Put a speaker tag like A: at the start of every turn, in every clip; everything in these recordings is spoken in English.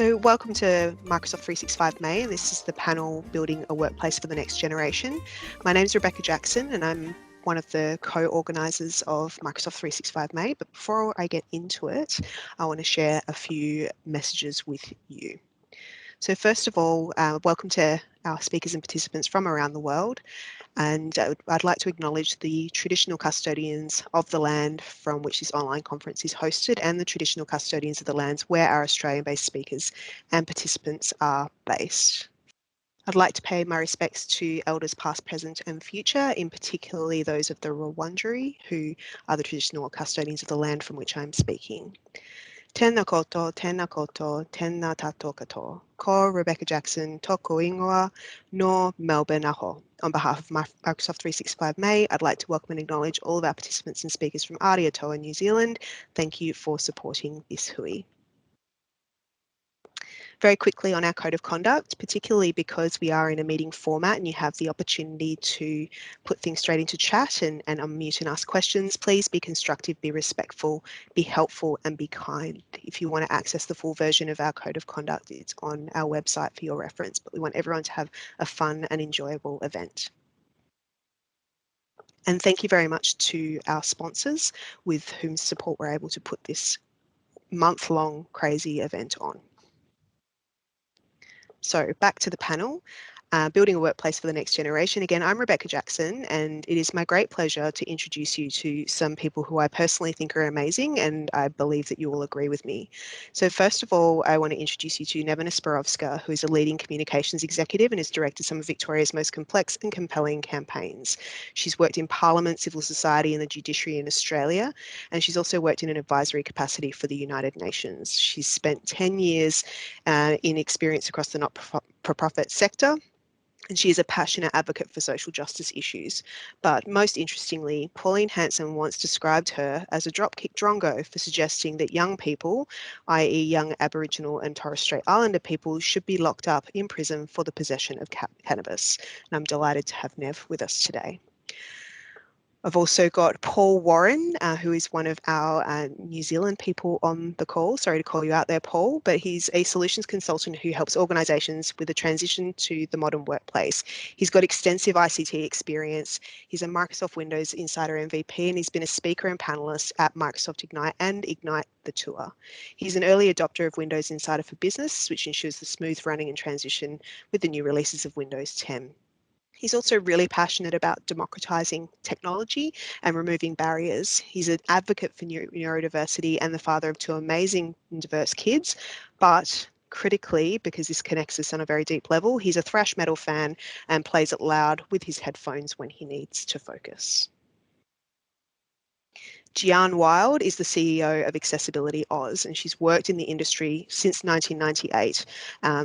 A: So welcome to Microsoft 365 May, and this is the panel Building a Workplace for the Next Generation. My name is Rebecca Jackson and I'm one of the co-organisers of Microsoft 365 May, but before I get into it, I want to share a few messages with you. So first of all, welcome to our speakers and participants from around the world. And I'd like to acknowledge the traditional custodians of the land from which this online conference is hosted and the traditional custodians of the lands where our Australian-based speakers and participants are based. I'd like to pay my respects to elders past, present and future, in particularly those of the Wurundjeri, who are the traditional custodians of the land from which I'm speaking. Tēnā koutou, tēnā koutou, tēnā tātou katoa. Ko Rebecca Jackson, tōku ingoa no Melbourne aho. On behalf of Microsoft 365 May, I'd like to welcome and acknowledge all of our participants and speakers from Aotearoa, New Zealand. Thank you for supporting this hui. Very quickly on our code of conduct, particularly because we are in a meeting format and you have the opportunity to put things straight into chat and unmute and ask questions, please be constructive, be respectful, be helpful and be kind. If you want to access the full version of our code of conduct, it's on our website for your reference, but we want everyone to have a fun and enjoyable event. And thank you very much to our sponsors with whom support we're able to put this month-long crazy event on. So back to the panel, Building a Workplace for the Next Generation. Again, I'm Rebecca Jackson, and it is my great pleasure to introduce you to some people who I personally think are amazing, and I believe that you will agree with me. So first of all, I want to introduce you to Nevena Spirovska, who is a leading communications executive and has directed some of Victoria's most complex and compelling campaigns. She's worked in Parliament, civil society and the judiciary in Australia, and she's also worked in an advisory capacity for the United Nations. She's spent 10 years in experience across the not-for-profit sector, and she is a passionate advocate for social justice issues. But most interestingly, Pauline Hanson once described her as a dropkick drongo for suggesting that young people, i.e. young Aboriginal and Torres Strait Islander people, should be locked up in prison for the possession of cannabis. And I'm delighted to have Nev with us today. I've also got Paul Warren, who is one of our New Zealand people on the call. Sorry to call you out there, Paul, but he's a solutions consultant who helps organisations with the transition to the modern workplace. He's got extensive ICT experience. He's a Microsoft Windows Insider MVP, and he's been a speaker and panellist at Microsoft Ignite and Ignite the Tour. He's an early adopter of Windows Insider for Business, which ensures the smooth running and transition with the new releases of Windows 10. He's also really passionate about democratising technology and removing barriers. He's an advocate for neurodiversity and the father of two amazing and diverse kids, but critically, because this connects us on a very deep level, he's a thrash metal fan and plays it loud with his headphones when he needs to focus. Gian Wild is the CEO of AccessibilityOz, and she's worked in the industry since 1998,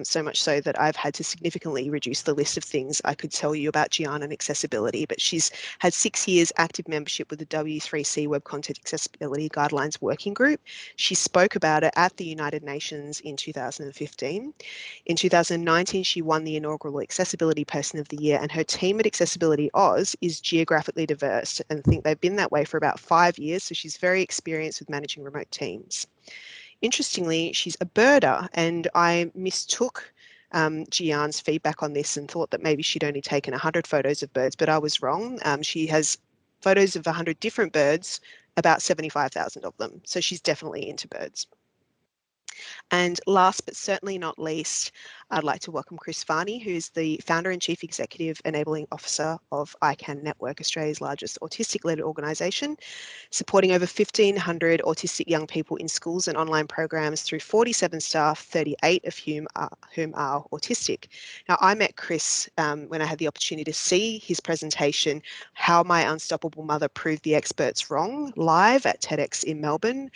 A: so much so that I've had to significantly reduce the list of things I could tell you about Gian and accessibility, but she's had 6 years active membership with the W3C Web Content Accessibility Guidelines Working Group. She spoke about it at the United Nations in 2015. In 2019, she won the inaugural Accessibility Person of the Year, and her team at AccessibilityOz is geographically diverse, and I think they've been that way for about 5 years. So she's very experienced with managing remote teams. Interestingly, she's a birder, and I mistook Gian's feedback on this and thought that maybe she'd only taken 100 photos of birds, but I was wrong. She has photos of 100 different birds, about 75,000 of them. So she's definitely into birds. And last but certainly not least, I'd like to welcome Chris Varney, who is the founder and chief executive enabling officer of I CAN Network, Australia's largest autistic-led organisation, supporting over 1,500 autistic young people in schools and online programs through 47 staff, 38 of whom are autistic. Now, I met Chris when I had the opportunity to see his presentation, How My Unstoppable Mother Proved the Experts Wrong, live at TEDx in Melbourne,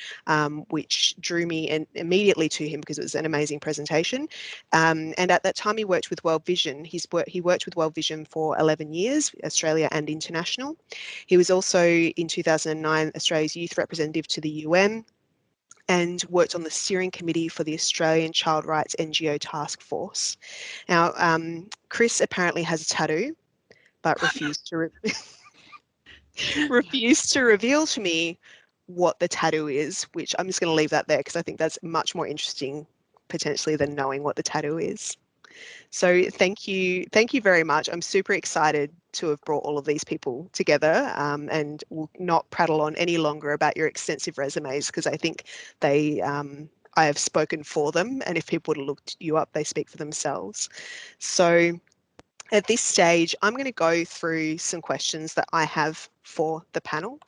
A: which drew me immediately to him because it was an amazing presentation. And at that time, he worked with World Vision. He worked with World Vision for 11 years, Australia and international. He was also, in 2009, Australia's youth representative to the UN and worked on the steering committee for the Australian Child Rights NGO Task Force. Now, Chris apparently has a tattoo, but refused to reveal to me what the tattoo is, which I'm just going to leave that there because I think that's much more interesting potentially than knowing what the tattoo is. So thank you very much. I'm super excited to have brought all of these people together, and will not prattle on any longer about your extensive resumes, because I think they, I have spoken for them, and if people would have looked you up, they speak for themselves. So at this stage, I'm going to go through some questions that I have for the panel.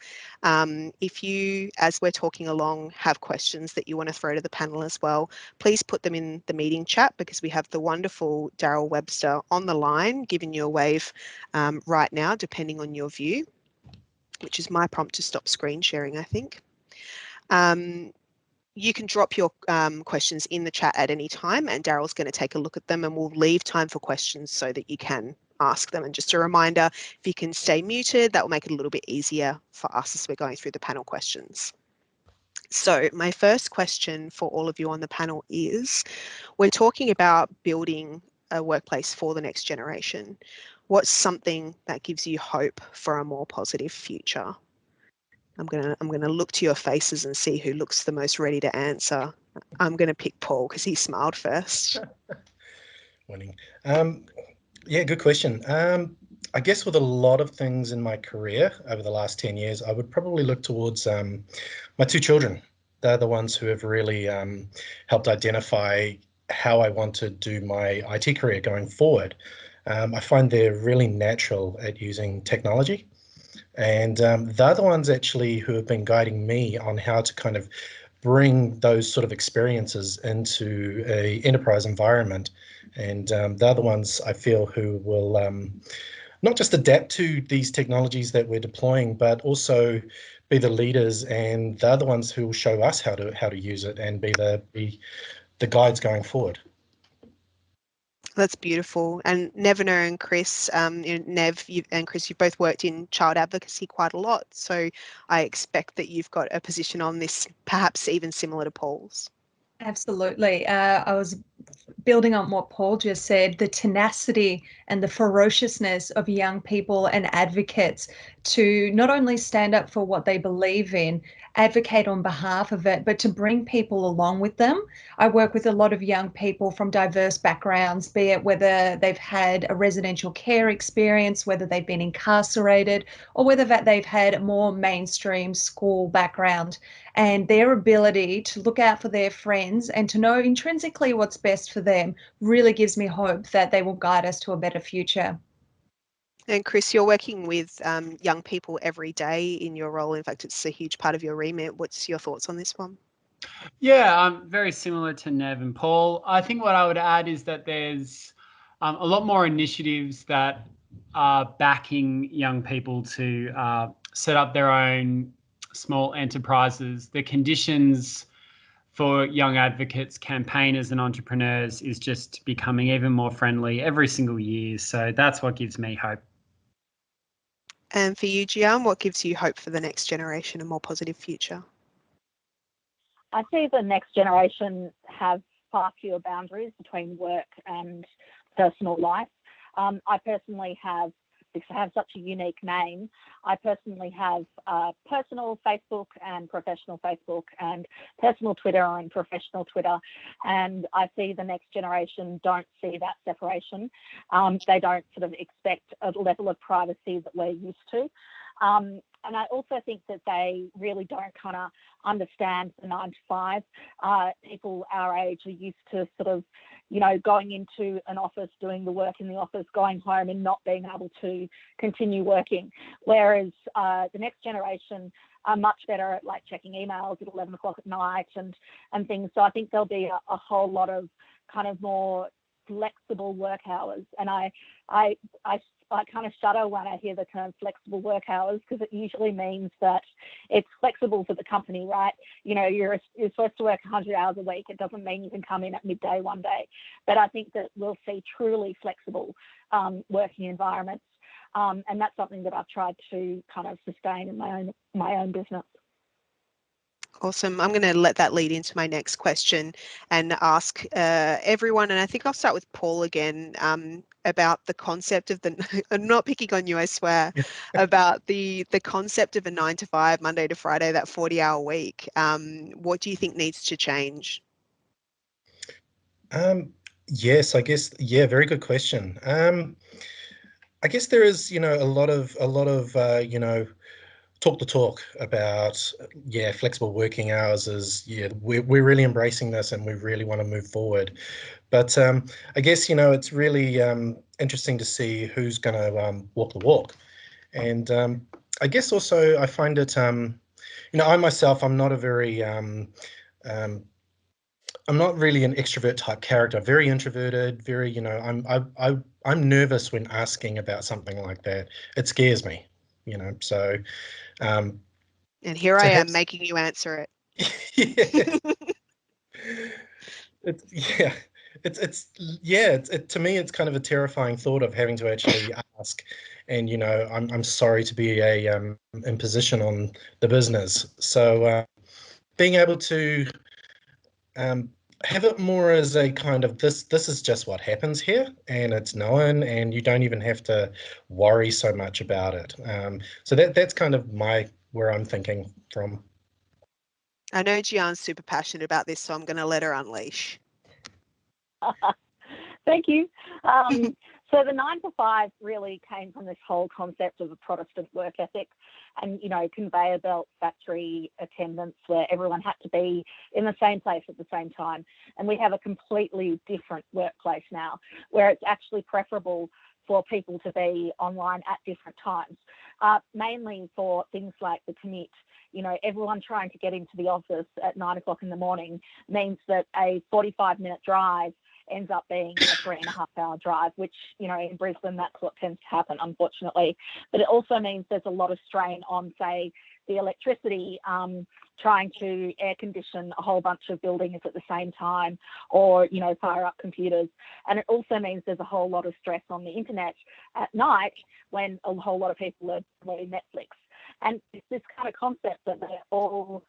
A: If you, as we're talking along, have questions that you want to throw to the panel as well, please put them in the meeting chat, because we have the wonderful Daryl Webster on the line giving you a wave right now, depending on your view, which is my prompt to stop screen sharing, I think. You can drop your questions in the chat at any time, and Daryl's going to take a look at them, and we'll leave time for questions so that you can ask them. And just a reminder, if you can stay muted, that will make it a little bit easier for us as we're going through the panel questions. So my first question for all of you on the panel is, we're talking about building a workplace for the next generation. What's something that gives you hope for a more positive future? I'm gonna look to your faces and see who looks the most ready to answer. I'm gonna pick Paul because he smiled first.
B: Winning. Yeah, good question. I guess with a lot of things in my career over the last 10 years, I would probably look towards my two children. They're the ones who have really helped identify how I want to do my IT career going forward. I find they're really natural at using technology. And they're the ones actually who have been guiding me on how to kind of bring those sort of experiences into a enterprise environment. And they're the ones I feel who will not just adapt to these technologies that we're deploying, but also be the leaders, and they're the ones who will show us how to use it and be the guides going forward.
A: That's beautiful. And Nevena and Chris, Nev and Chris, you've both worked in child advocacy quite a lot. So I expect that you've got a position on this, perhaps even similar to Paul's.
C: Absolutely. I was building on what Paul just said, the tenacity and the ferociousness of young people and advocates to not only stand up for what they believe in, advocate on behalf of it, but to bring people along with them. I work with a lot of young people from diverse backgrounds, be it whether they've had a residential care experience, whether they've been incarcerated, or whether they've had a more mainstream school background. And their ability to look out for their friends and to know intrinsically what's best for them really gives me hope that they will guide us to a better future.
A: And Chris, you're working with young people every day in your role. In fact, it's a huge part of your remit. What's your thoughts on this one?
D: Yeah, very similar to Nev and Paul. I think what I would add is that there's a lot more initiatives that are backing young people to set up their own small enterprises. The conditions for young advocates, campaigners and entrepreneurs is just becoming even more friendly every single year. So that's what gives me hope.
A: And for you, Gian, what gives you hope for the next generation, a more positive future?
E: I see the next generation have far fewer boundaries between work and personal life. I personally have, because I have such a unique name, I personally have personal Facebook and professional Facebook, and personal Twitter and professional Twitter. And I see the next generation don't see that separation. They don't sort of expect a level of privacy that we're used to. And I also think that they really don't kind of understand the 9 to 5. People our age are used to sort of, you know, going into an office, doing the work in the office, going home and not being able to continue working. Whereas the next generation are much better at like checking emails at 11 o'clock at night and things. So I think there'll be a whole lot of kind of more flexible work hours. And I kind of shudder when I hear the term flexible work hours, because it usually means that it's flexible for the company, right? You know, you're supposed to work 100 hours a week. It doesn't mean you can come in at midday one day. But I think that we'll see truly flexible working environments. And that's something that I've tried to kind of sustain in my own business.
A: Awesome. I'm going to let that lead into my next question and ask everyone, and I think I'll start with Paul again, about the concept of the, I'm not picking on you, I swear, about the concept of a 9 to 5, Monday to Friday, that 40-hour week. What do you think needs to change?
B: Yes, I guess. Yeah, very good question. I guess there is, a lot of talk the talk about, flexible working hours is, we're really embracing this and we really want to move forward. But I guess, it's really interesting to see who's going to walk the walk. And I guess also I find it, I myself, I'm not a very, I'm not really an extrovert type character. Very introverted. Very, I'm nervous when asking about something like that. It scares me, So, um,
A: And here I am making you answer it.
B: Yeah. It's yeah. To me it's kind of a terrifying thought of having to actually ask, and I'm sorry to be a imposition on the business. So being able to have it more as a kind of this is just what happens here, and it's known, and you don't even have to worry so much about it. So that's kind of where I'm thinking from.
A: I know Gian's super passionate about this, so I'm going to let her unleash.
E: Thank you. So the 9 to 5 really came from this whole concept of a Protestant work ethic and, conveyor belt factory attendance where everyone had to be in the same place at the same time. And we have a completely different workplace now where it's actually preferable for people to be online at different times, mainly for things like the commute. Everyone trying to get into the office at 9 o'clock in the morning means that a 45-minute drive ends up being a 3.5-hour drive, which, in Brisbane, that's what tends to happen, unfortunately. But it also means there's a lot of strain on, say, the electricity, trying to air condition a whole bunch of buildings at the same time, or, fire up computers. And it also means there's a whole lot of stress on the internet at night when a whole lot of people are watching Netflix. And it's this kind of concept that we all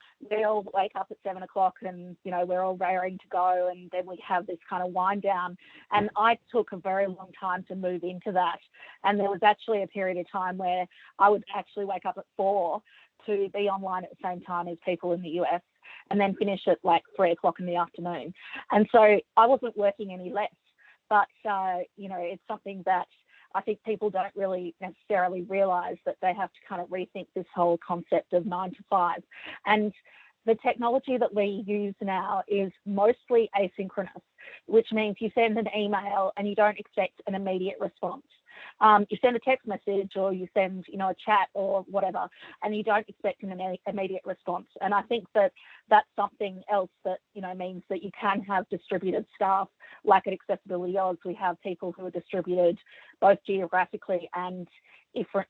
E: wake up at 7 o'clock and, we're all raring to go, and then we have this kind of wind down. And I took a very long time to move into that. And there was actually a period of time where I would actually wake up at 4 to be online at the same time as people in the US, and then finish at like 3 o'clock in the afternoon. And so I wasn't working any less, but, it's something that I think people don't really necessarily realise, that they have to kind of rethink this whole concept of 9 to 5. And the technology that we use now is mostly asynchronous, which means you send an email and you don't expect an immediate response. You send a text message, or you send, a chat or whatever, and you don't expect an immediate response. And I think that that's something else that, means that you can have distributed staff. Like at AccessibilityOz, we have people who are distributed both geographically and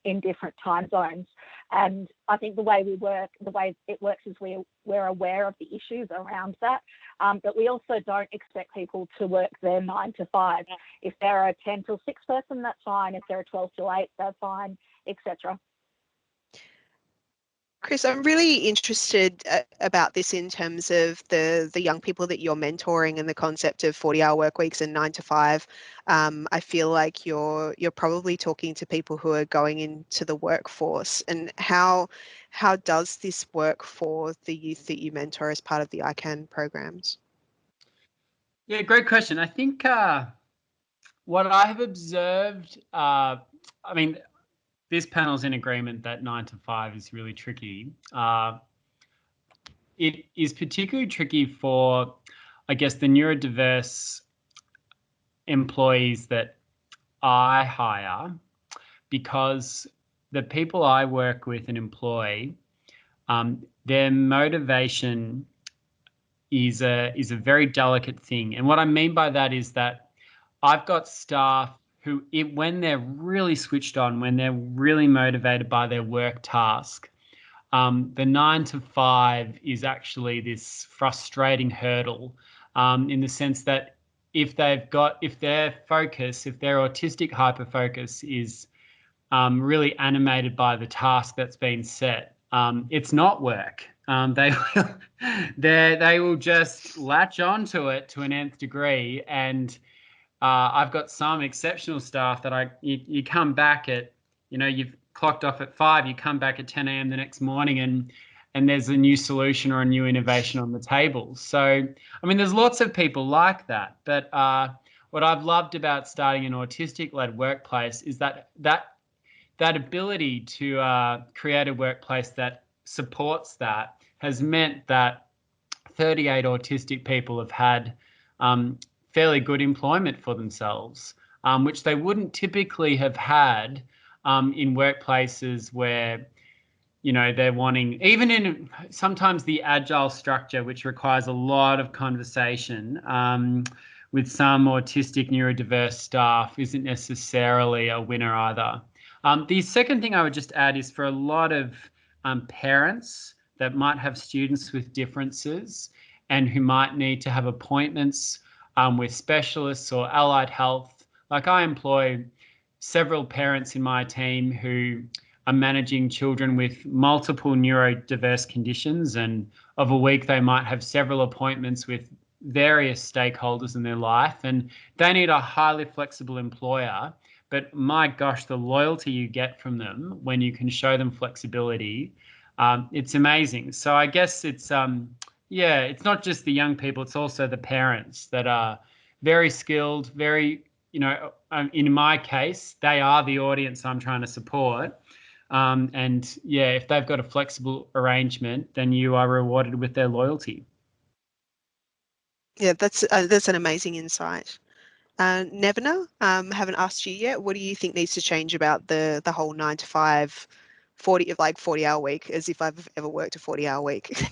E: in different time zones. And I think the way it works is we're aware of the issues around that, but we also don't expect people to work their 9 to 5. If they're a 10 till 6 person, that's fine. If they're a 12 till 8, they're fine, etc.
A: Chris, I'm really interested about this in terms of the young people that you're mentoring and the concept of 40-hour work weeks and 9 to 5. I feel like you're probably talking to people who are going into the workforce. And how does this work for the youth that you mentor as part of the I CAN programs?
D: Yeah, great question. I think what I have observed, this panel's in agreement that 9 to 5 is really tricky. It is particularly tricky for, I guess, the neurodiverse employees that I hire, because the people I work with and employ, their motivation is a very delicate thing. And what I mean by that is that I've got staff who, when they're really switched on, when they're really motivated by their work task, the 9 to 5 is actually this frustrating hurdle, in the sense that if their autistic hyperfocus is really animated by the task that's been set, it's not work. They will just latch onto it to an nth degree. And I've got some exceptional staff that you come back at, you've clocked off at 5, you come back at 10 a.m. the next morning, and there's a new solution or a new innovation on the table. So, I mean, there's lots of people like that. But what I've loved about starting an autistic-led workplace is that ability to create a workplace that supports that has meant that 38 autistic people have had fairly good employment for themselves, which they wouldn't typically have had in workplaces where, you know, they're wanting, even in sometimes the agile structure, which requires a lot of conversation with some autistic neurodiverse staff, isn't necessarily a winner either. The second thing I would just add is for a lot of parents that might have students with differences and who might need to have appointments with specialists or allied health. Like, I employ several parents in my team who are managing children with multiple neurodiverse conditions, and of a week they might have several appointments with various stakeholders in their life, and they need a highly flexible employer. But my gosh, the loyalty you get from them when you can show them flexibility, it's amazing. So I guess it's it's not just the young people, it's also the parents that are very skilled, very, you know, in my case, they are the audience I'm trying to support. And yeah, if they've got a flexible arrangement, then you are rewarded with their loyalty.
A: Yeah, that's an amazing insight. Nevena, haven't asked you yet. What do you think needs to change about the whole 9 to 5, 40-hour week, as if I've ever worked a 40-hour week?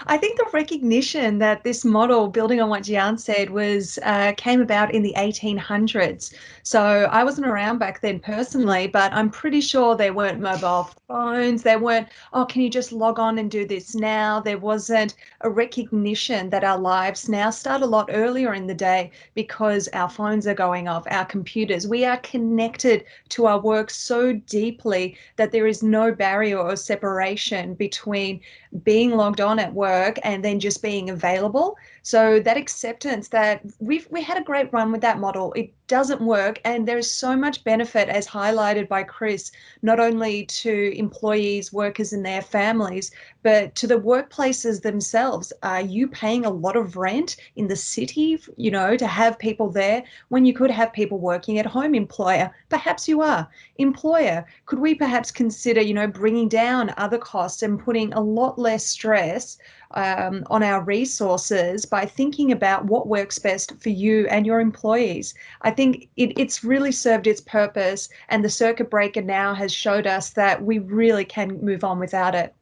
C: I think the recognition that this model, building on what Gian said, was came about in the 1800s. So I wasn't around back then personally, but I'm pretty sure there weren't mobile phones. There weren't, oh, can you just log on and do this now? There wasn't a recognition that our lives now start a lot earlier in the day because our phones are going off, our computers. We are connected to our work so deeply that there is no barrier or separation between being logged on at work and then just being available. So that acceptance that we had a great run with that model, it doesn't work, and there is so much benefit, as highlighted by Chris, not only to employees, workers and their families, but to the workplaces themselves. Are you paying a lot of rent in the city, you know, to have people there when you could have people working at home? Employer, perhaps you are. Employer, could we perhaps consider, you know, bringing down other costs and putting a lot less stress on our resources by thinking about what works best for you and your employees? I think it's really served its purpose, and the circuit breaker now has showed us that we really can move on without it.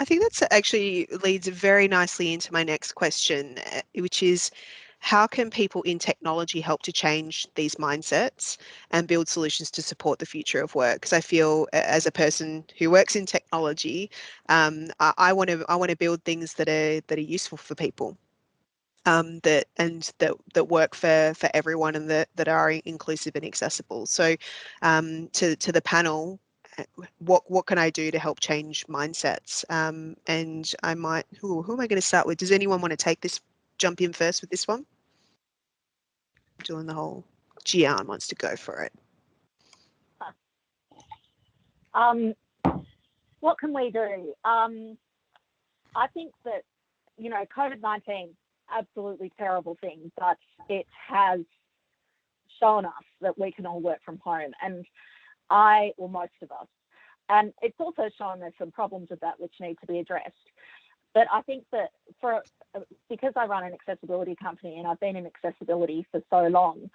A: I think that's actually leads very nicely into my next question, which is, how can people in technology help to change these mindsets and build solutions to support the future of work? Because I feel, as a person who works in technology, I want to build things that are useful for people, that work for everyone, and that are inclusive and accessible. So, to the panel, what can I do to help change mindsets? And I might, who am I going to start with? Does anyone want to jump in first with this one? Doing the whole, Gian wants to go for it.
E: What can we do? I think that, you know, COVID-19, absolutely terrible thing, but it has shown us that we can all work from home, and most of us. And it's also shown there's some problems with that which need to be addressed. But I think that because I run an accessibility company and I've been in accessibility for so long,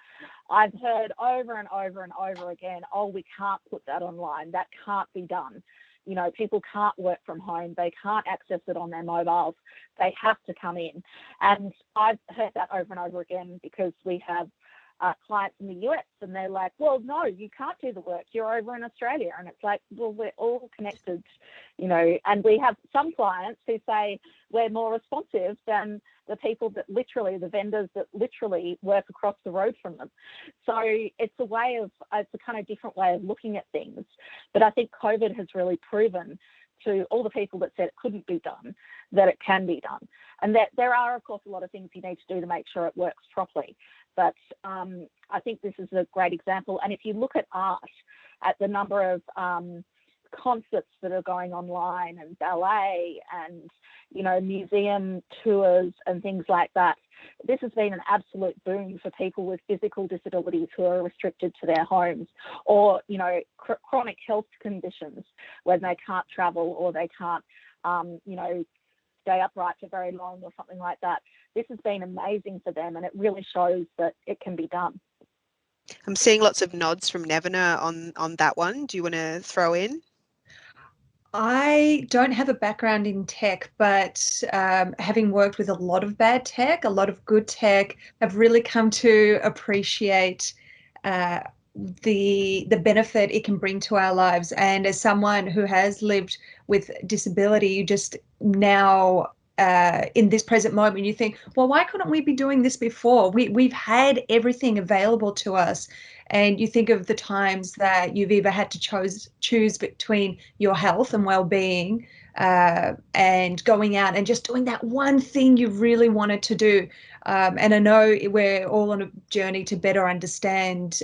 E: I've heard over and over and over again, oh, we can't put that online. That can't be done. You know, people can't work from home. They can't access it on their mobiles. They have to come in. And I've heard that over and over again because we have clients in the US, and they're like, well, no, you can't do the work. You're over in Australia. And it's like, well, we're all connected, you know, and we have some clients who say we're more responsive than the people that literally, the vendors that literally work across the road from them. So it's a kind of different way of looking at things. But I think COVID has really proven to all the people that said it couldn't be done, that it can be done. And that there are, of course, a lot of things you need to do to make sure it works properly. But I think this is a great example. And if you look at art, at the number of concerts that are going online and ballet and, you know, museum tours and things like that. This has been an absolute boon for people with physical disabilities who are restricted to their homes, or, you know, chronic health conditions when they can't travel or they can't, you know, stay upright for very long or something like that. This has been amazing for them, and it really shows that it can be done.
A: I'm seeing lots of nods from Nevena on that one. Do you want to throw in?
C: I don't have a background in tech, but having worked with a lot of bad tech, a lot of good tech, I've really come to appreciate the benefit it can bring to our lives. And as someone who has lived with disability, you just now in this present moment, you think, well, why couldn't we be doing this before? We've had everything available to us. And you think of the times that you've either had to choose between your health and well-being and going out and just doing that one thing you really wanted to do. And I know we're all on a journey to better understand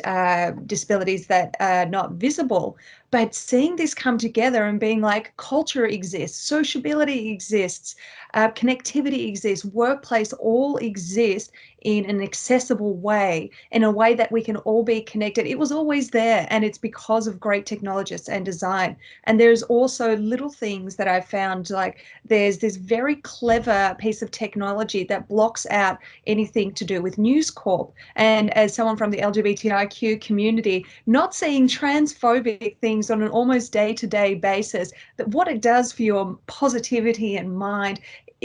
C: disabilities that are not visible, but seeing this come together and being like, culture exists, sociability exists, connectivity exists, workplace all exist in an accessible way, in a way that we can all be connected. It was always there, and it's because of great technologists and design. And there's also little things that I've found, like there's this very clever piece of technology that blocks out anything to do with News Corp. And as someone from the LGBTIQ community, not seeing transphobic things on an almost day-to-day basis, that what it does for your positivity and mind,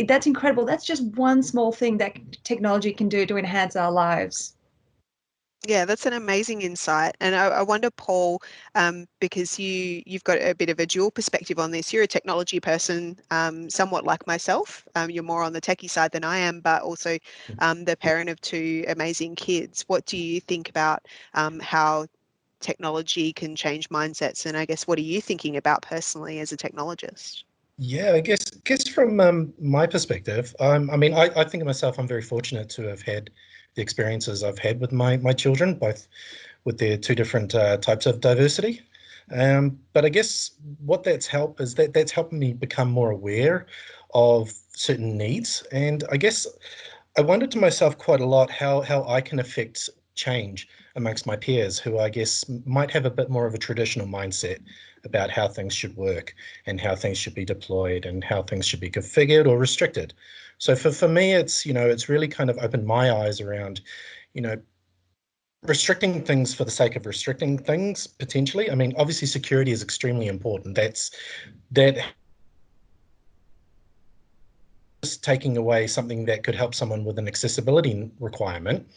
C: that's incredible. That's just one small thing that technology can do to enhance our lives.
A: Yeah, that's an amazing insight. And I wonder, Paul, because you've got a bit of a dual perspective on this. You're a technology person, somewhat like myself. You're more on the techie side than I am, but also the parent of two amazing kids. What do you think about how technology can change mindsets? And I guess, what are you thinking about personally as a technologist?
B: Yeah, I guess from my perspective, I mean, I think of myself, I'm very fortunate to have had the experiences I've had with my children, both with their two different types of diversity. But I guess what that's helped is that's helping me become more aware of certain needs. And I guess I wondered to myself quite a lot how I can affect change amongst my peers who I guess might have a bit more of a traditional mindset about how things should work and how things should be deployed and how things should be configured or restricted. So for me, it's, you know, it's really kind of opened my eyes around, you know, restricting things for the sake of restricting things potentially. I mean, obviously security is extremely important. That just taking away something that could help someone with an accessibility requirement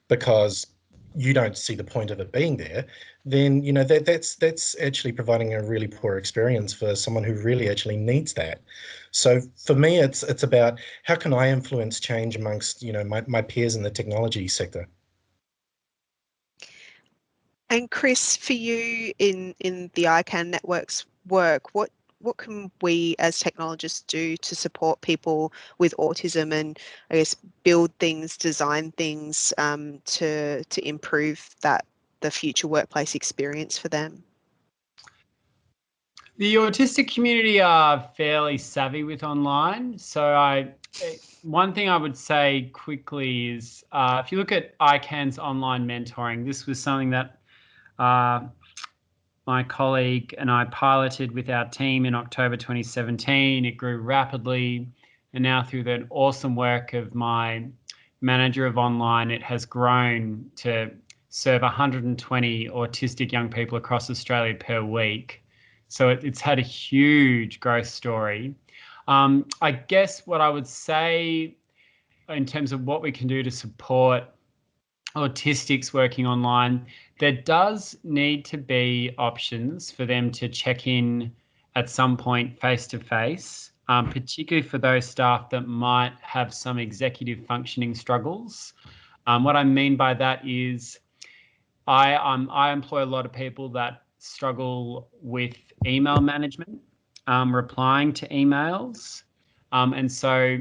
B: because you don't see the point of it being there, then, you know, that's actually providing a really poor experience for someone who really actually needs that. So for me, it's about how can I influence change amongst, you know, my peers in the technology sector.
A: And Chris, for you in the I CAN Network's work, what can we as technologists do to support people with autism and, I guess, build things, design things to improve the future workplace experience for them?
D: The autistic community are fairly savvy with online. So one thing I would say quickly is if you look at ICANN's online mentoring, this was something that my colleague and I piloted with our team in October 2017. It grew rapidly, and now through the awesome work of my manager of online, it has grown to serve 120 autistic young people across Australia per week. So it's had a huge growth story. I guess what I would say in terms of what we can do to support autistics working online, there does need to be options for them to check in at some point face-to-face, particularly for those staff that might have some executive functioning struggles. What I mean by that is I employ a lot of people that struggle with email management, replying to emails. And so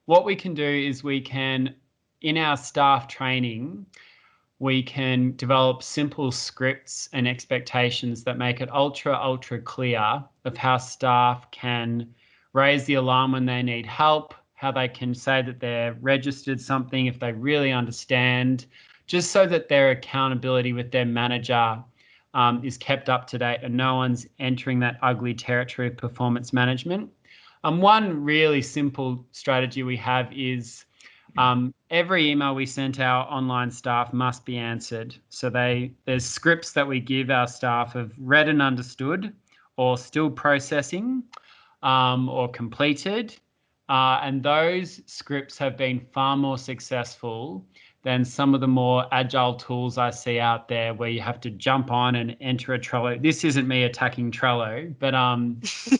D: what we can do is we can, in our staff training, we can develop simple scripts and expectations that make it ultra clear of how staff can raise the alarm when they need help, how they can say that they're registered something if they really understand, just so that their accountability with their manager is kept up to date and no one's entering that ugly territory of performance management. One really simple strategy we have is every email we sent our online staff must be answered. So there's scripts that we give our staff of read and understood, or still processing, or completed. And those scripts have been far more successful than some of the more agile tools I see out there where you have to jump on and enter a Trello. This isn't me attacking Trello, but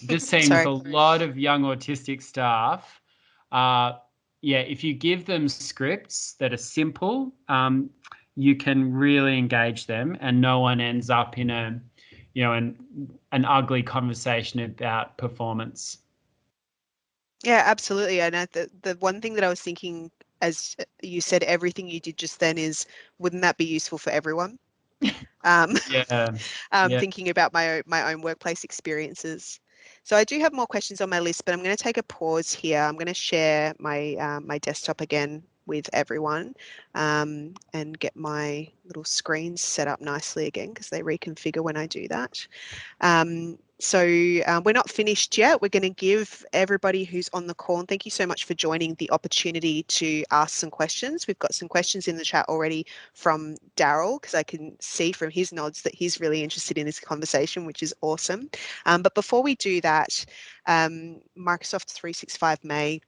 D: this seems a lot of young autistic staff. If you give them scripts that are simple, you can really engage them and no one ends up in an ugly conversation about performance.
A: Yeah, absolutely. And the one thing that I was thinking, as you said, everything you did just then is, wouldn't that be useful for everyone? Thinking about my own workplace experiences. So I do have more questions on my list, but I'm going to take a pause here. I'm going to share my my desktop again with everyone and get my little screens set up nicely again, because they reconfigure when I do that. So we're not finished yet. We're going to give everybody who's on the call, and thank you so much for joining, the opportunity to ask some questions. We've got some questions in the chat already from Daryl, because I can see from his nods that he's really interested in this conversation, which is awesome. But before we do that, Microsoft 365 May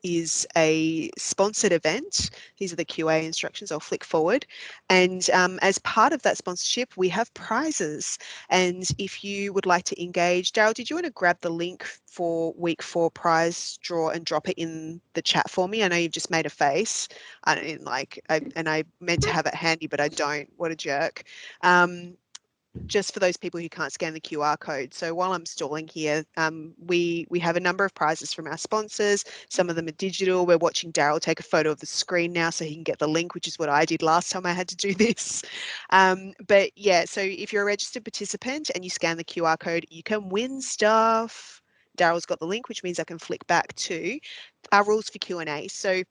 A: is a sponsored event. These are the QA instructions. I'll flick forward. And as part of that sponsorship, we have prizes. And if you would like to engage, Daryl, did you want to grab the link for week 4 prize draw and drop it in the chat for me? I know you've just made a face. I meant to have it handy, but I don't. What a jerk. Just for those people who can't scan the QR code. So while I'm stalling here, we have a number of prizes from our sponsors. Some of them are digital. We're watching Daryl take a photo of the screen now so he can get the link, which is what I did last time I had to do this. But yeah, so if you're a registered participant and you scan the QR code, you can win stuff. Daryl's got the link, which means I can flick back to our rules for Q&A. So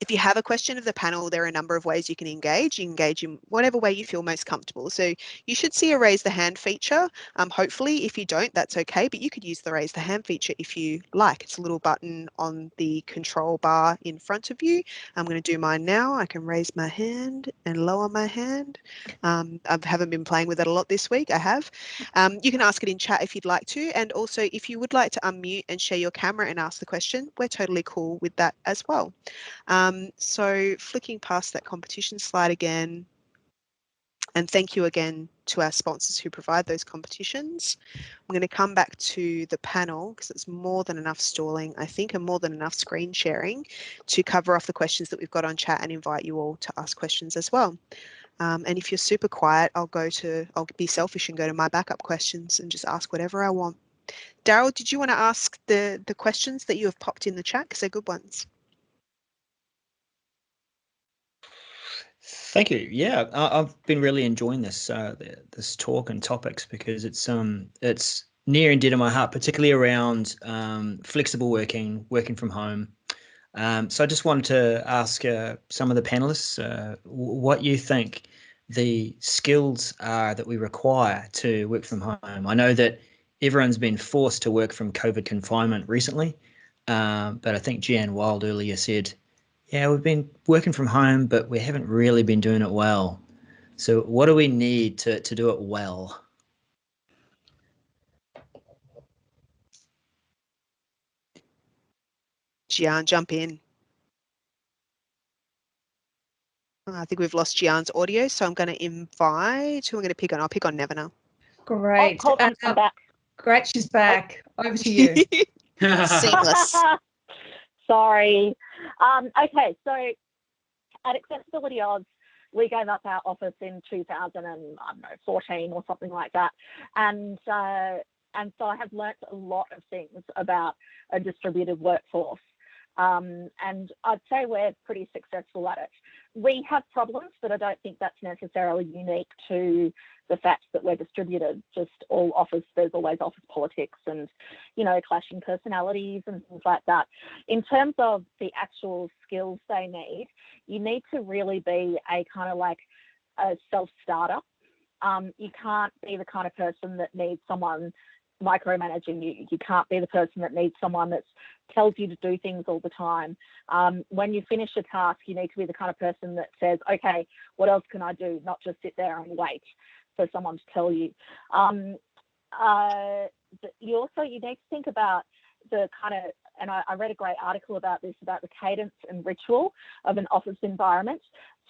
A: if you have a question of the panel, there are a number of ways you can engage. You engage in whatever way you feel most comfortable. So you should see a raise the hand feature. Hopefully, if you don't, that's okay, but you could use the raise the hand feature if you like. It's a little button on the control bar in front of you. I'm going to do mine now. I can raise my hand and lower my hand. I haven't been playing with it a lot this week. I have. You can ask it in chat if you'd like to. And also, if you would like to unmute and share your camera and ask the question, we're totally cool with that as well. So flicking past that competition slide again, and thank you again to our sponsors who provide those competitions. I'm going to come back to the panel because it's more than enough stalling, I think, and more than enough screen sharing to cover off the questions that we've got on chat and invite you all to ask questions as well. And if you're super quiet, I'll be selfish and go to my backup questions and just ask whatever I want. Daryl, did you want to ask the questions that you have popped in the chat, because they're good ones?
F: Thank you. Yeah, I've been really enjoying this this talk and topics, because it's near and dear to my heart, particularly around flexible working from home. So I just wanted to ask some of the panelists what you think the skills are that we require to work from home. I know that everyone's been forced to work from COVID confinement recently, but I think Gian Wild earlier said, yeah, we've been working from home, but we haven't really been doing it well. So what do we need to do it well?
A: Gian, jump in. I think we've lost Gian's audio, so I'm going to invite, who I'm going to pick on? I'll pick on Nevena.
C: Great.
E: Oh, hold on, I'm back.
C: Great, she's back. Over to you.
A: Seamless.
E: Sorry. Okay, so at AccessibilityOz, we gave up our office in 2014 or something like that, and so I have learnt a lot of things about a distributed workforce, and I'd say we're pretty successful at it. We have problems, but I don't think that's necessarily unique to the fact that we're distributed. Just all office, there's always office politics and, you know, clashing personalities and things like that. In terms of the actual skills they need, you need to really be a kind of like a self-starter. You can't be the kind of person that needs someone micromanaging you. You can't be the person that needs someone that tells you to do things all the time. When you finish a task, you need to be the kind of person that says, okay, what else can I do? Not just sit there and wait for someone to tell you. You need to think about the kind of, and I read a great article about this, about the cadence and ritual of an office environment.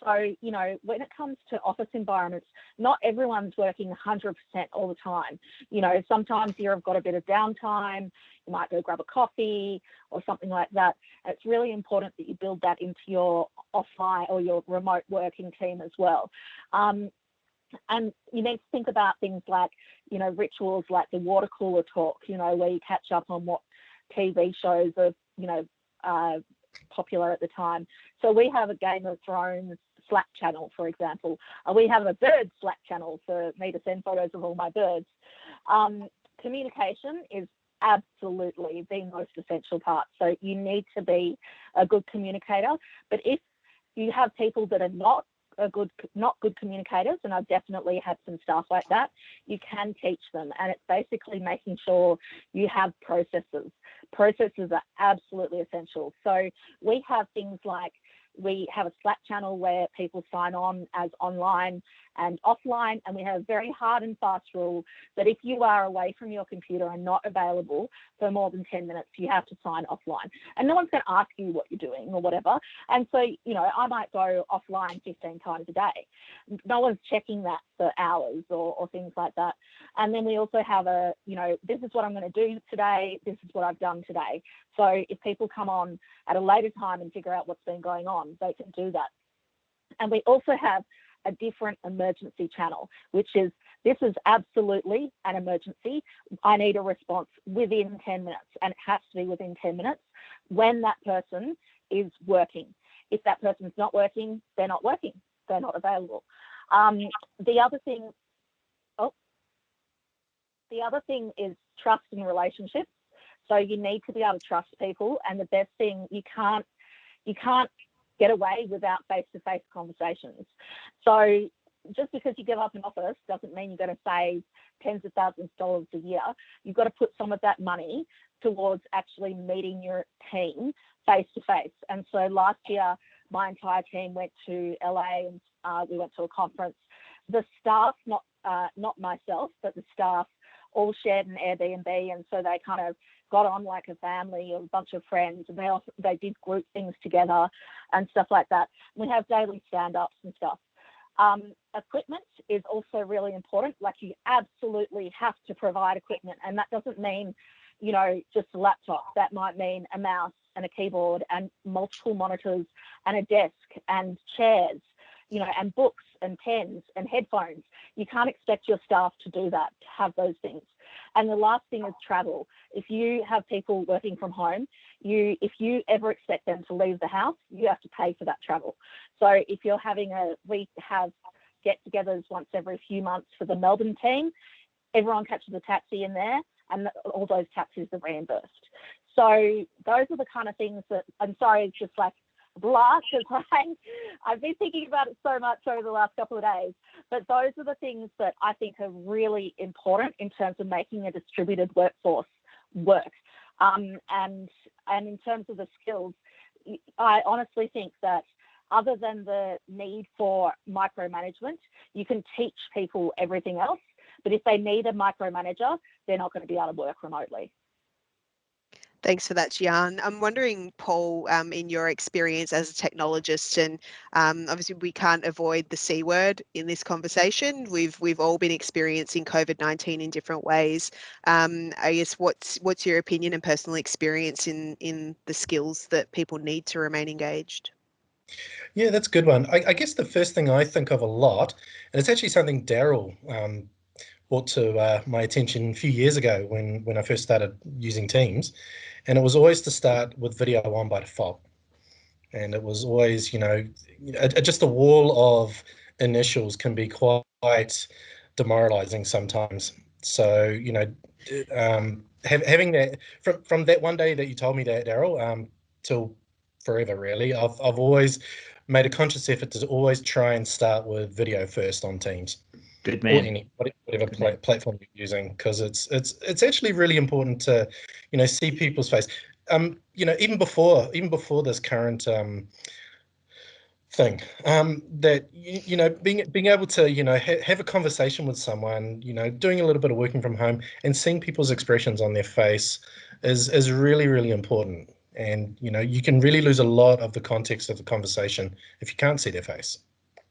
E: So, you know, when it comes to office environments, not everyone's working 100% all the time. You know, sometimes you've got a bit of downtime, you might go grab a coffee or something like that. And it's really important that you build that into your offline or your remote working team as well. And you need to think about things like, you know, rituals like the water cooler talk, you know, where you catch up on what TV shows are, you know, popular at the time. So we have a Game of Thrones Slack channel, for example. We have a bird Slack channel for me to send photos of all my birds. Communication is absolutely the most essential part. So you need to be a good communicator. But if you have people that are not good communicators, and I've definitely had some staff like that, you can teach them. And it's basically making sure you have processes. Processes are absolutely essential. So we have things like, we have a Slack channel where people sign on as online and offline, and we have a very hard and fast rule that if you are away from your computer and not available for more than 10 minutes, you have to sign offline. And no one's going to ask you what you're doing or whatever. And so, you know, I might go offline 15 times a day. No one's checking that for hours or things like that. And then we also have a, you know, this is what I'm going to do today. This is what I've done today. So if people come on at a later time and figure out what's been going on, they can do that. And we also have a different emergency channel, which is, this is absolutely an emergency. I need a response within 10 minutes, and it has to be within 10 minutes when that person is working. If that person's not working, they're not working. They're not available. The other thing is trust in relationships. So you need to be able to trust people, and the best thing, you can't get away without face-to-face conversations. So just because you give up an office doesn't mean you're going to save tens of thousands of dollars a year. You've got to put some of that money towards actually meeting your team face-to-face. And so last year, my entire team went to LA and we went to a conference. The staff, not myself, but the staff all shared an Airbnb, and so they kind of got on like a family or a bunch of friends, and they did group things together and stuff like that. We have daily stand-ups and stuff. Equipment is also really important. Like, you absolutely have to provide equipment, and that doesn't mean, you know, just a laptop. That might mean a mouse and a keyboard and multiple monitors and a desk and chairs, you know, and books and pens and headphones. You can't expect your staff to do that, to have those things. And the last thing is travel. If you have people working from home, if you ever expect them to leave the house, you have to pay for that travel. So if you're we have get-togethers once every few months for the Melbourne team, everyone catches a taxi in there, and all those taxis are reimbursed. So those are the kind of things that, I'm sorry, it's just like blah, because I've been thinking about it so much over the last couple of days. But those are the things that I think are really important in terms of making a distributed workforce work. And in terms of the skills, I honestly think that other than the need for micromanagement, you can teach people everything else. But if they need a micromanager, they're not going to be able to work remotely.
A: Thanks for that, Gian. I'm wondering, Paul, in your experience as a technologist, and obviously we can't avoid the C word in this conversation. We've all been experiencing COVID-19 in different ways. I guess what's your opinion and personal experience in the skills that people need to remain engaged?
B: Yeah, that's a good one. I guess the first thing I think of a lot, and it's actually something Daryl brought to my attention a few years ago when I first started using Teams, and it was always to start with video on by default. and it was always, just a wall of initials can be quite demoralizing sometimes. So, having that from that one day that you told me that, Daryl, till forever, really, I've always made a conscious effort to always try and start with video first on Teams.
F: Good
B: Or
F: man.
B: whatever platform you're using, because it's actually really important to, see people's face. Even before this current thing, that being able to have a conversation with someone, doing a little bit of working from home and seeing people's expressions on their face is really, really important. And you can really lose a lot of the context of the conversation if you can't see their face.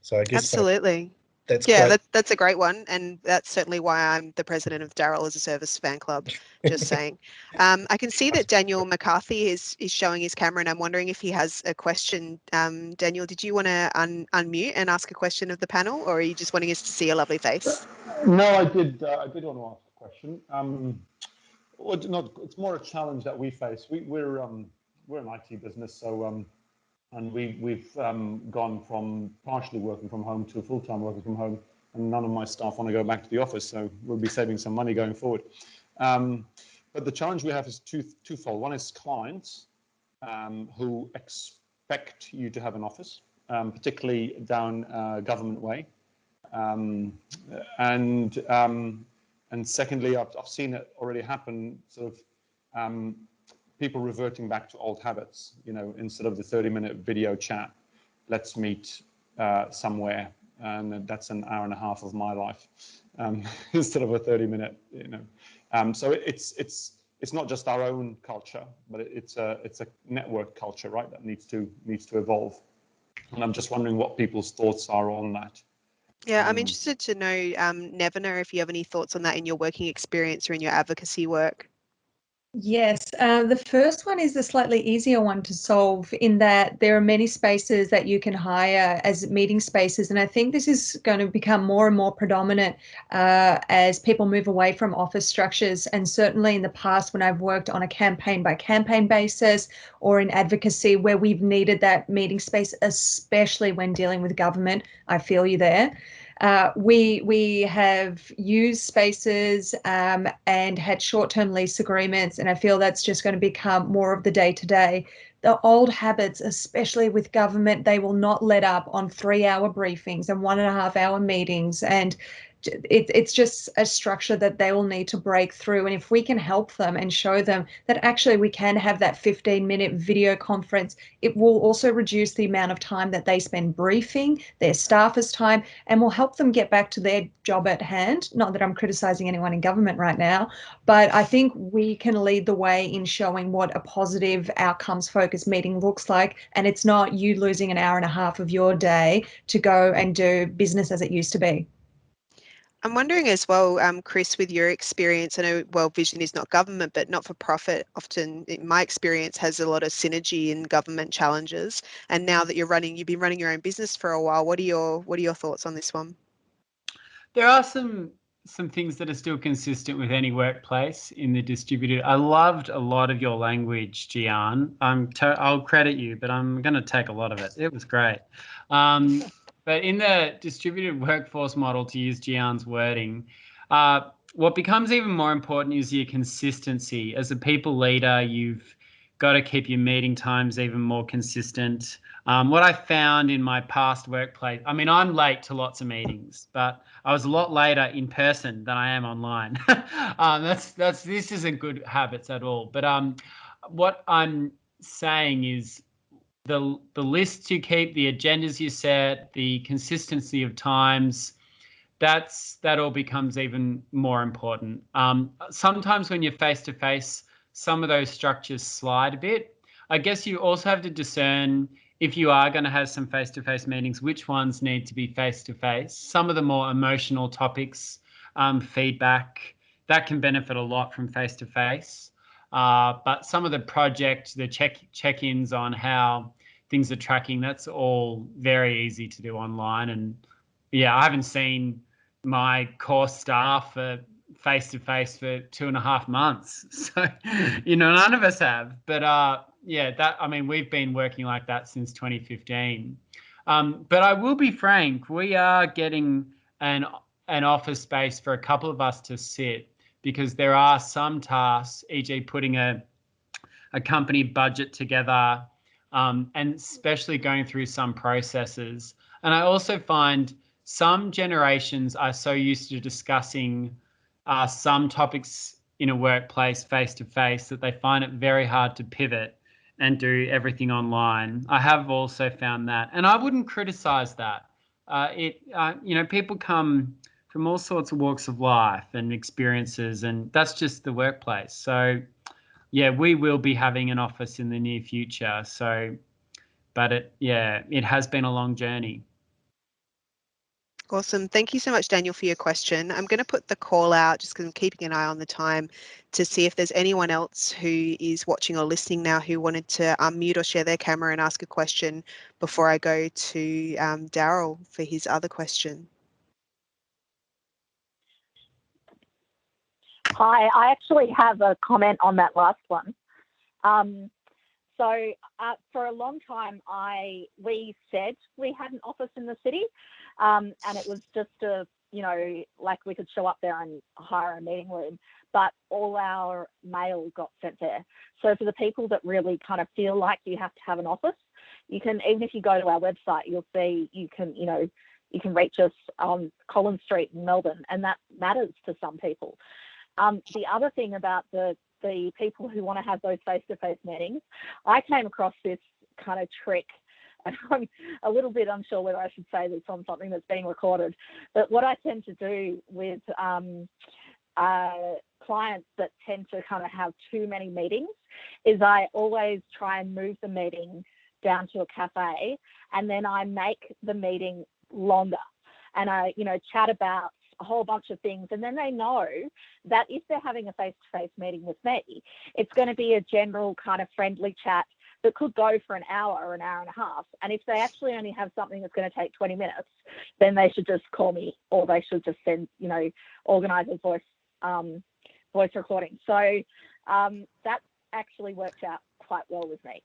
B: So I guess
A: Absolutely.
B: that's
A: Yeah,
B: quite.
A: that's a great one, and that's certainly why I'm the president of Daryl as a Service fan club. Just saying. I can see that Daniel McCarthy is showing his camera, and I'm wondering if he has a question. Daniel, did you want to unmute and ask a question of the panel, or are you just wanting us to see a lovely face?
G: No, I did. I did want to ask a question. It's more a challenge that we face. We're an IT business, so and we've gone from partially working from home to full-time working from home, and none of my staff want to go back to the office, so we'll be saving some money going forward. But the challenge we have is twofold. One is clients who expect you to have an office, particularly down government way, and secondly, I've seen it already happen. Sort of people reverting back to old habits. Instead of the 30-minute video chat, let's meet somewhere, and that's an hour and a half of my life instead of a 30-minute. So it's not just our own culture, but it's a network culture, right? That needs to evolve. And I'm just wondering what people's thoughts are on that.
A: Yeah, I'm interested to know, Nevena, if you have any thoughts on that in your working experience or in your advocacy work.
C: Yes, the first one is the slightly easier one to solve, in that there are many spaces that you can hire as meeting spaces. And I think this is going to become more and more predominant as people move away from office structures. And certainly in the past, when I've worked on a campaign by campaign basis or in advocacy where we've needed that meeting space, especially when dealing with government, I feel you there. We have used spaces and had short-term lease agreements, and I feel that's just going to become more of the day-to-day. The old habits, especially with government, they will not let up on 3-hour briefings and 1.5-hour meetings, and it's just a structure that they will need to break through. And if we can help them and show them that actually we can have that 15-minute video conference, it will also reduce the amount of time that they spend briefing, their staffers' time, and will help them get back to their job at hand. Not that I'm criticizing anyone in government right now, but I think we can lead the way in showing what a positive outcomes-focused meeting looks like. And it's not you losing an hour and a half of your day to go and do business as it used to be.
A: I'm wondering as well, Chris, with your experience, I know, well, Vision is not government, but not-for-profit often, in my experience, has a lot of synergy in government challenges. And now that you've been running your own business for a while, what are your thoughts on this one?
D: There are some things that are still consistent with any workplace in the distributed. I loved a lot of your language, Gian. I'll credit you, but I'm going to take a lot of it. It was great. But in the distributed workforce model, to use Gian's wording, what becomes even more important is your consistency. As a people leader, you've got to keep your meeting times even more consistent. What I found in my past workplace, I mean, I'm late to lots of meetings, but I was a lot later in person than I am online. This isn't good habits at all. But what I'm saying is, the lists you keep, the agendas you set, the consistency of times, that all becomes even more important. Sometimes when you're face to face, some of those structures slide a bit. I guess you also have to discern, if you are going to have some face-to-face meetings, which ones need to be face-to-face. Some of the more emotional topics, feedback, that can benefit a lot from face-to-face. But some of the the check-ins on how things are tracking, that's all very easy to do online. And yeah, I haven't seen my core staff face-to-face for 2.5 months. So, none of us have. But I mean, we've been working like that since 2015. But I will be frank, we are getting an office space for a couple of us to sit, because there are some tasks, e.g. putting a company budget together, and especially going through some processes. And I also find some generations are so used to discussing some topics in a workplace face-to-face that they find it very hard to pivot and do everything online. I have also found that, and I wouldn't criticize that. People come from all sorts of walks of life and experiences, and that's just the workplace. So yeah, we will be having an office in the near future. So, but it has been a long journey.
A: Awesome. Thank you so much, Daniel, for your question. I'm going to put the call out just because I'm keeping an eye on the time to see if there's anyone else who is watching or listening now who wanted to unmute or share their camera and ask a question before I go to Daryl for his other question.
E: Hi, I actually have a comment on that last one. So for a long time, we said we had an office in the city, and it was just like we could show up there and hire a meeting room, but all our mail got sent there. So for the people that really kind of feel like you have to have an office, you can, even if you go to our website, you'll see you can reach us on Collins Street in Melbourne, and that matters to some people. The other thing about the people who want to have those face-to-face meetings, I came across this kind of trick, and I'm a little bit unsure whether I should say this on something that's being recorded, but what I tend to do with clients that tend to kind of have too many meetings is I always try and move the meeting down to a cafe, and then I make the meeting longer, and I chat about a whole bunch of things, and then they know that if they're having a face-to-face meeting with me, it's going to be a general kind of friendly chat that could go for an hour or an hour and a half. And if they actually only have something that's going to take 20 minutes, then they should just call me, or they should just send, organizers voice recording. So that actually works out quite well with me.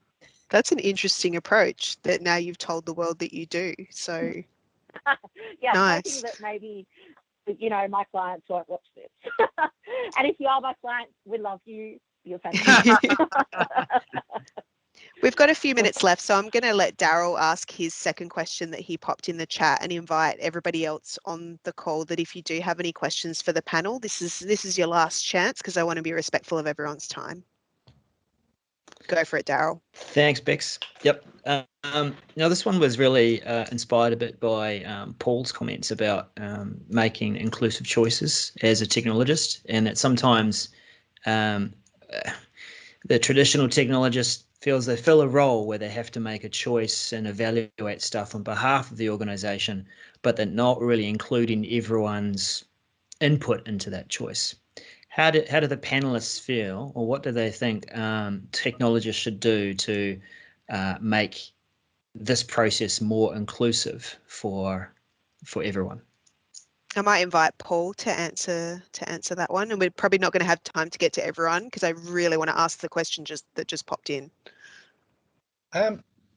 A: That's an interesting approach that now you've told the world that you do. So
E: yeah,
A: nice.
E: Hoping that maybe my clients won't watch this. And if you are my client, we love you. You're fantastic.
A: We've got a few minutes left, so I'm going to let Daryl ask his second question that he popped in the chat, and invite everybody else on the call that if you do have any questions for the panel, this is your last chance, because I want to be respectful of everyone's time. Go for it, Daryl.
F: Thanks, Bex. Yep. Now, this one was really inspired a bit by Paul's comments about making inclusive choices as a technologist, and that sometimes the traditional technologist feels they fill a role where they have to make a choice and evaluate stuff on behalf of the organization, but they're not really including everyone's input into that choice. How do the panelists feel, or what do they think technologists should do to make this process more inclusive for everyone?
A: I might invite Paul to answer that one, and we're probably not going to have time to get to everyone because I really want to ask the question that just popped in.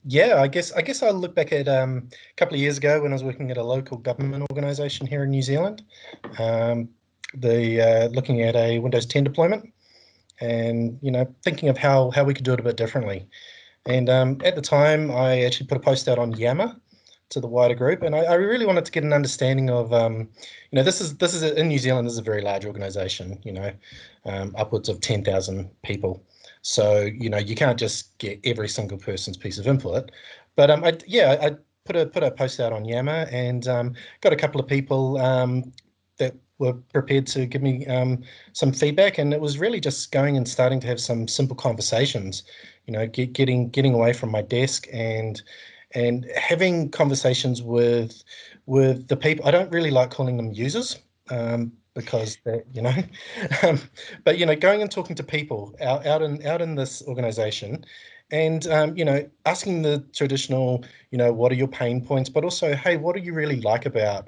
B: Yeah, I guess I'll look back at a couple of years ago when I was working at a local government organisation here in New Zealand. Looking at a Windows 10 deployment, and thinking of how we could do it a bit differently. And at the time, I actually put a post out on Yammer to the wider group, and I really wanted to get an understanding of this is in New Zealand. This is a very large organisation, upwards of 10,000 people. So you can't just get every single person's piece of input. But I put a post out on Yammer, and got a couple of people that were prepared to give me some feedback, and it was really just going and starting to have some simple conversations, getting away from my desk and having conversations with the people. I don't really like calling them users because they're, but going and talking to people out in this organization, and asking the traditional, what are your pain points, but also, hey, what do you really like about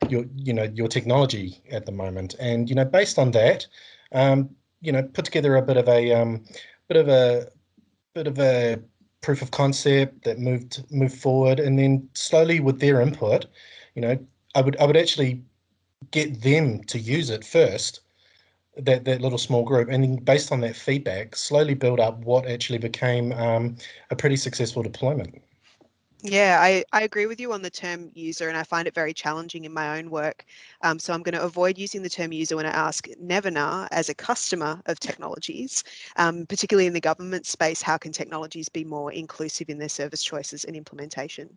B: your technology at the moment, and based on that, put together a bit of a bit of a proof of concept that moved forward, and then slowly with their input, I would actually get them to use it first, that little small group, and then based on that feedback, slowly build up what actually became a pretty successful deployment.
A: Yeah, I agree with you on the term user, and I find it very challenging in my own work. So I'm going to avoid using the term user when I ask Nevena, as a customer of technologies, particularly in the government space, how can technologies be more inclusive in their service choices and implementation?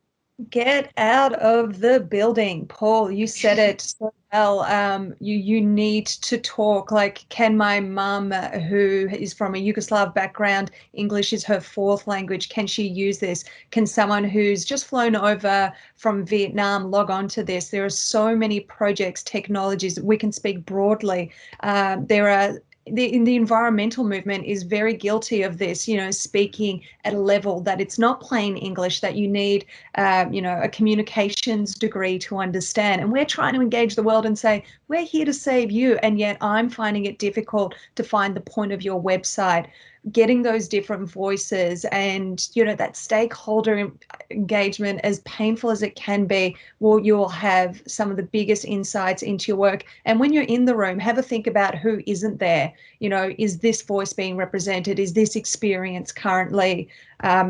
C: Get out of the building. Paul, you said it so well. You need to talk. Like, can my mum, who is from a Yugoslav background, English is her fourth language, can she use this? Can someone who's just flown over from Vietnam log on to this? There are so many projects, technologies. We can speak broadly. There are the environmental movement is very guilty of this, speaking at a level that it's not plain English, that you need, a communications degree to understand. And we're trying to engage the world and say, we're here to save you. And yet I'm finding it difficult to find the point of your website. Getting those different voices and, that stakeholder engagement, as painful as it can be, you'll have some of the biggest insights into your work. And when you're in the room, have a think about who isn't there. Is this voice being represented? Is this experience currently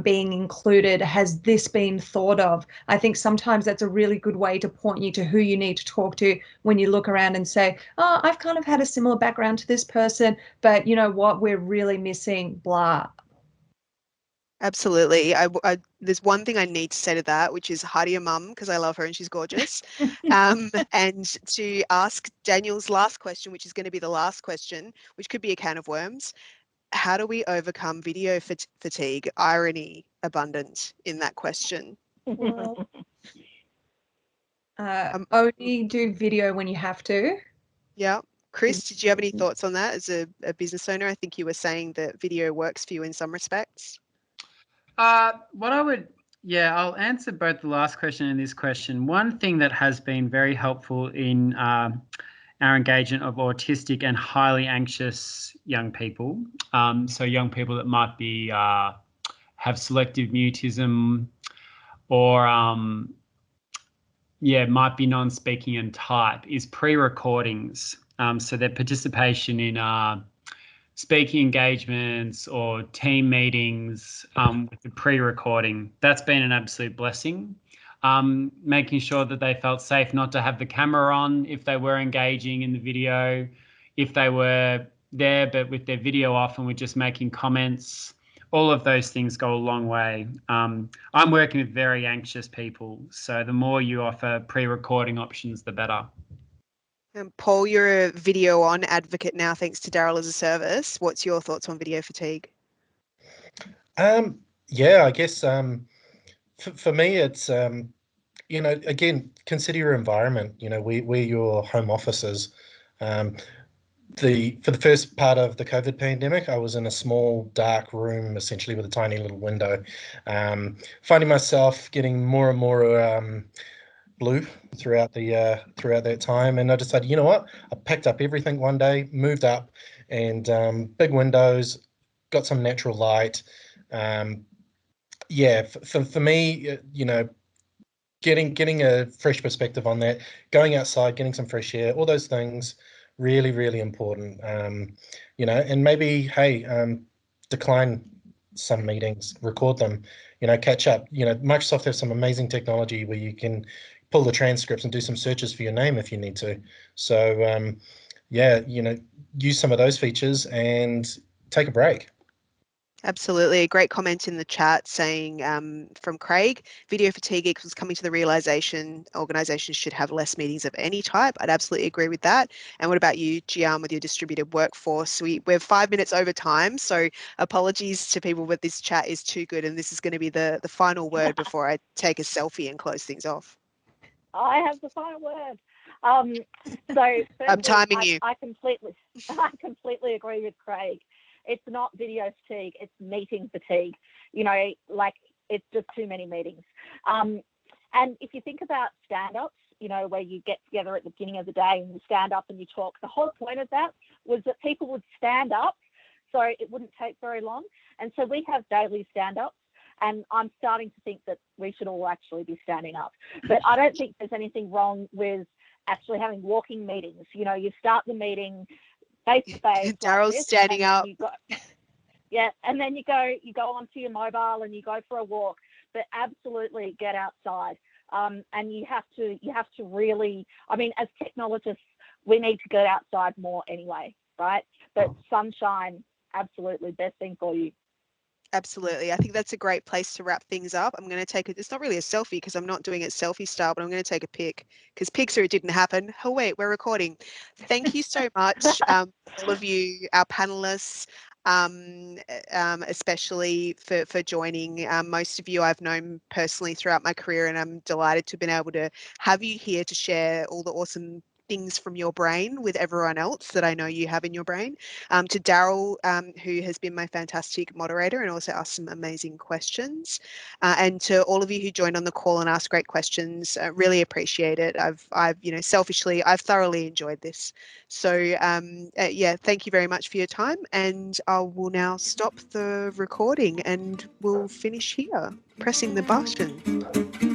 C: being included? Has this been thought of? I think sometimes that's a really good way to point you to who you need to talk to when you look around and say, oh, I've kind of had a similar background to this person, but you know what, we're really missing blah.
A: Absolutely. There's one thing I need to say to that, which is hi to your mum, because I love her and she's gorgeous. And to ask Daniel's last question, which is going to be the last question, which could be a can of worms. How do we overcome video fatigue? Irony abundant in that question.
C: Well, only do video when you have to.
A: Yeah. Chris, did you have any thoughts on that as a business owner? I think you were saying that video works for you in some respects.
D: I'll answer both the last question and this question. One thing that has been very helpful in our engagement of autistic and highly anxious young people, so young people that might be have selective mutism or might be non-speaking and type, is pre-recordings. So their participation in speaking engagements or team meetings with the pre-recording, that's been an absolute blessing. Making sure that they felt safe not to have the camera on if they were engaging in the video, if they were there but with their video off and we're just making comments. All of those things go a long way. I'm working with very anxious people, so the more you offer pre-recording options, the better.
A: Paul, you're a video on advocate now, thanks to Daryl as a service. What's your thoughts on video fatigue?
B: I guess for me, it's, again, consider your environment, where your home office is. For the first part of the COVID pandemic, I was in a small dark room, essentially with a tiny little window, finding myself getting more and more blue throughout that time, and I decided, you know what, I picked up everything one day, moved up, and big windows, got some natural light. For me, getting a fresh perspective on that, going outside, getting some fresh air, all those things, really, really important. And maybe, decline some meetings, record them, catch up. Microsoft has some amazing technology where you can pull the transcripts and do some searches for your name if you need to. So, use some of those features and take a break.
A: Absolutely. A great comment in the chat saying from Craig, video fatigue equals coming to the realization organizations should have less meetings of any type. I'd absolutely agree with that. And what about you, Gian, with your distributed workforce? We're 5 minutes over time, so apologies to people, but this chat is too good, and this is going to be the final word before I take a selfie and close things off.
E: I have the final word. So
A: I'm timing you.
E: I completely agree with Craig. It's not video fatigue, it's meeting fatigue. It's just too many meetings. And if you think about stand-ups, where you get together at the beginning of the day and you stand up and you talk, the whole point of that was that people would stand up so so it wouldn't take very long. And so we have daily stand-ups, and I'm starting to think that we should all actually be standing up. But I don't think there's anything wrong with actually having walking meetings. You know, you start the meeting face-to-face.
A: Daryl's
E: like
A: standing up.
E: Yeah, and then you go onto your mobile and you go for a walk. But absolutely get outside. And you have to really, I mean, as technologists, we need to get outside more anyway, right? But sunshine, absolutely best thing for you.
A: Absolutely. I think that's a great place to wrap things up. I'm going to take it's not really a selfie because I'm not doing it selfie style, but I'm going to take a pic because pics are it didn't happen. Oh, wait, we're recording. Thank you so much, all of you, our panelists, especially for joining. Most of you I've known personally throughout my career, and I'm delighted to have been able to have you here to share all the awesome things from your brain with everyone else that I know you have in your brain. To Daryl, who has been my fantastic moderator and also asked some amazing questions, and to all of you who joined on the call and asked great questions. Really appreciate it. I've selfishly, I've thoroughly enjoyed this. So yeah, thank you very much for your time, and I will now stop the recording and we'll finish here, pressing the button.